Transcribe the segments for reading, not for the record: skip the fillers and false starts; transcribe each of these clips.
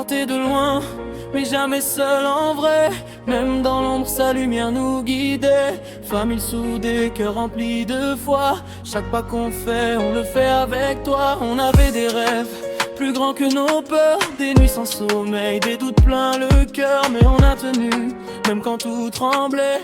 porté de loin, mais jamais seul en vrai. Même dans l'ombre, sa lumière nous guidait. Famille soudée, cœur rempli de foi. Chaque pas qu'on fait, on le fait avec toi. On avait des rêves plus grands que nos peurs, des nuits sans sommeil, des doutes plein le cœur. Mais on a tenu, même quand tout tremblait,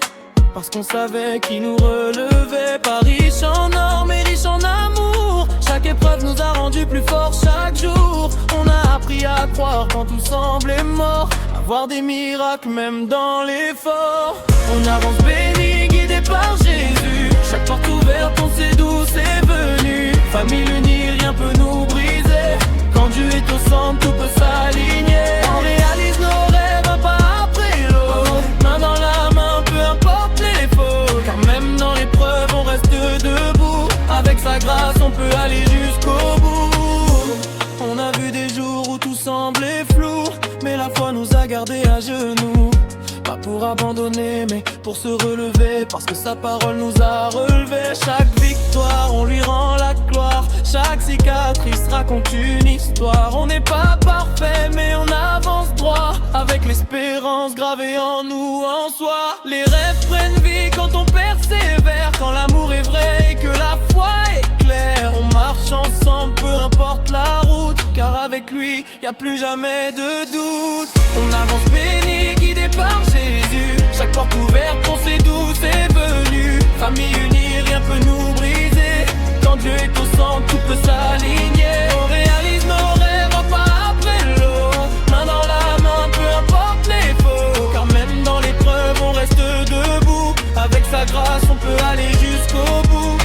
parce qu'on savait qui nous relevait. Pas riche en or, mais riche en amour. Chaque épreuve nous a rendus plus forts chaque jour. On a appris à croire quand tout semblait mort, à voir des miracles même dans l'effort. On avance béni, guidé par Jésus. Chaque porte ouverte, on sait d'où c'est venu. Famille unie, rien peut nous briser. Quand Dieu est au centre, tout peut s'aligner. On réalise nos rêves un pas après l'autre, main dans la main, peu importe les fautes. Car même dans l'épreuve, on reste debout. Avec sa grâce, on peut aller jusqu'au bout. On a vu des jours où tout semblait flou, mais la foi nous a gardés à genoux. Pas pour abandonner, mais pour se relever, parce que sa parole nous a relevés. Chaque victoire, on lui rend la gloire. Chaque cicatrice raconte une histoire. On n'est pas parfait, mais on avance droit, avec l'espérance gravée en nous, en soi. Les rêves prennent vie quand on persévère, quand l'amour est vrai et que la foi est claire. On marche ensemble, peu importe la route, car avec lui, y a plus jamais de doute. On avance béni, guidé par Jésus. Chaque porte ouverte, on sait d'où c'est venu. Famille unie, rien peut nous briser. Quand Dieu est au centre, tout peut s'aligner. On réalise nos rêves un pas après l'autre, main dans la main, peu importe les fautes. Car même dans l'épreuve, on reste debout. Avec sa grâce, on peut aller jusqu'au bout.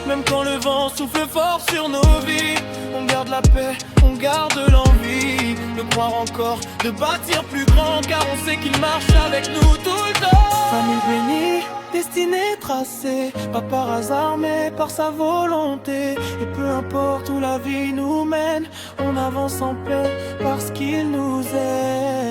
Même quand le vent souffle fort sur nos vies, on garde la paix, on garde l'envie de croire encore, de bâtir plus grand, car on sait qu'il marche avec nous tout le temps. Famille bénie, destinée tracée, pas par hasard mais par sa volonté. Et peu importe où la vie nous mène, on avance en paix parce qu'il nous aime.